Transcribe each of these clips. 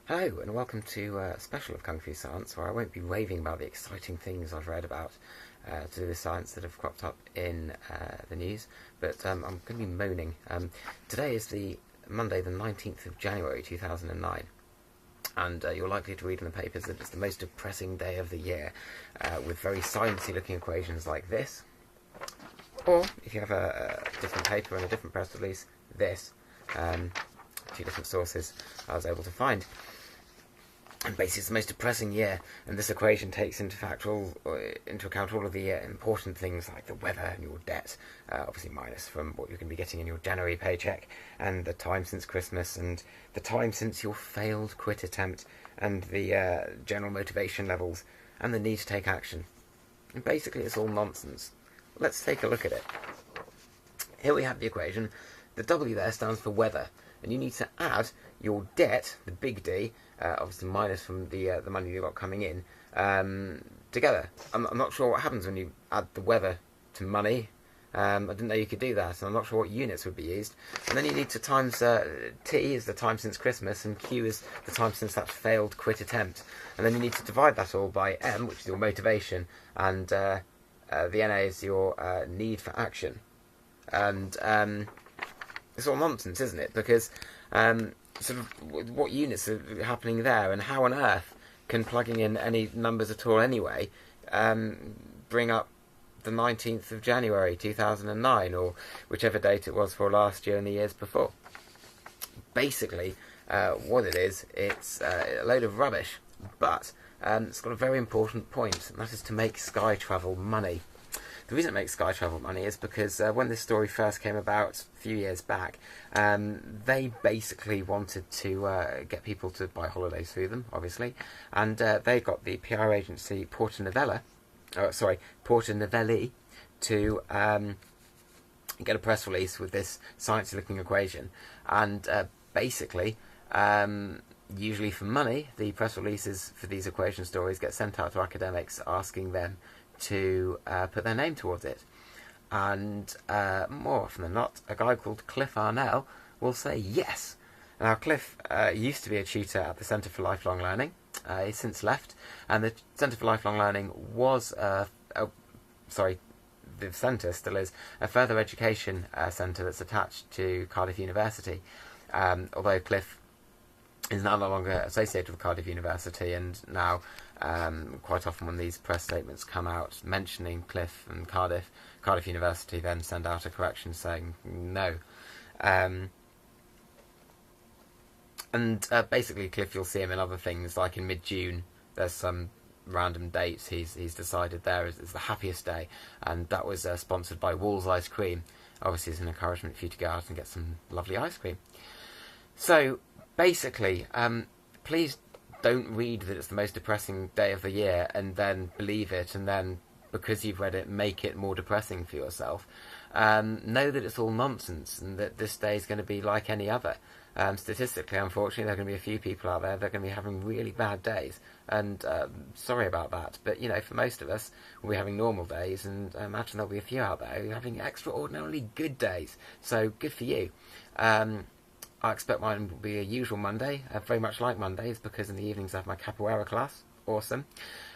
Hello and welcome to a special of KungFuScience, where I won't be raving about the exciting things I've read about to do with science that have cropped up in the news, but I'm going to be moaning. Today is the Monday the 19th of January 2009, and you're likely to read in the papers that it's the most depressing day of the year, with very sciencey looking equations like this, or if you have a different paper and a different press release, this. Two different sources I was able to find. And basically, it's the most depressing year, and this equation takes into account all of the important things like the weather and your debt, obviously minus from what you're going to be getting in your January paycheck, and the time since Christmas, and the time since your failed quit attempt, and the general motivation levels, and the need to take action. And basically, it's all nonsense. Let's take a look at it. Here we have the equation. The W there stands for weather, and you need to add your debt, the big D, obviously minus from the money you've got coming in, together. I'm not sure what happens when you add the weather to money. I didn't know you could do that, and I'm not sure what units would be used. And then you need to times T is the time since Christmas, and Q is the time since that failed quit attempt. And then you need to divide that all by M, which is your motivation, and the NA is your need for action. And it's all nonsense, isn't it? Because sort of what units are happening there, and how on earth can plugging in any numbers at all anyway bring up the 19th of January 2009, or whichever date it was for last year and the years before. Basically, what it is, it's a load of rubbish, but it's got a very important point, and that is to make sky travel money. The reason it makes sky travel money is because when this story first came about a few years back, they basically wanted to get people to buy holidays through them, obviously, and they got the PR agency Porta Novelli to get a press release with this sciencey-looking equation, and basically, usually for money, the press releases for these equation stories get sent out to academics asking them to put their name towards it. And more often than not, a guy called Cliff Arnell will say yes. Now, Cliff used to be a tutor at the Centre for Lifelong Learning. He's since left, and the Centre for Lifelong Learning was, the centre still is, a further education centre that's attached to Cardiff University, although Cliff is now no longer associated with Cardiff University, and now quite often when these press statements come out mentioning Cliff and Cardiff University then send out a correction saying no. And basically Cliff, you'll see him in other things, like in mid-June there's some random dates he's decided there is the happiest day, and that was sponsored by Wall's Ice Cream. Obviously it's an encouragement for you to go out and get some lovely ice cream. So basically, please don't read that it's the most depressing day of the year and then believe it, and then, because you've read it, make it more depressing for yourself. Know that it's all nonsense, and that this day is going to be like any other. Statistically, unfortunately, there are going to be a few people out there that are going to be having really bad days, and sorry about that, but, for most of us, we'll be having normal days, and I imagine there'll be a few out there who are having extraordinarily good days, so good for you. I expect mine will be a usual Monday, very much like Mondays, because in the evenings I have my capoeira class. Awesome.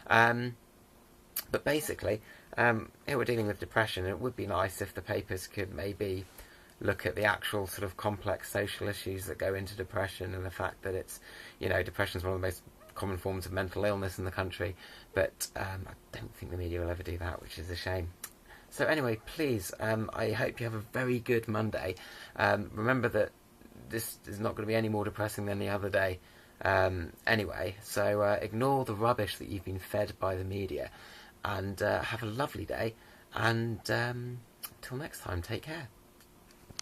But basically, here we're dealing with depression, and it would be nice if the papers could maybe look at the actual sort of complex social issues that go into depression, and the fact that it's, depression is one of the most common forms of mental illness in the country, but I don't think the media will ever do that, which is a shame. So anyway, please, I hope you have a very good Monday. Remember that this is not going to be any more depressing than the other day anyway, so ignore the rubbish that you've been fed by the media, and have a lovely day, and till next time, take care.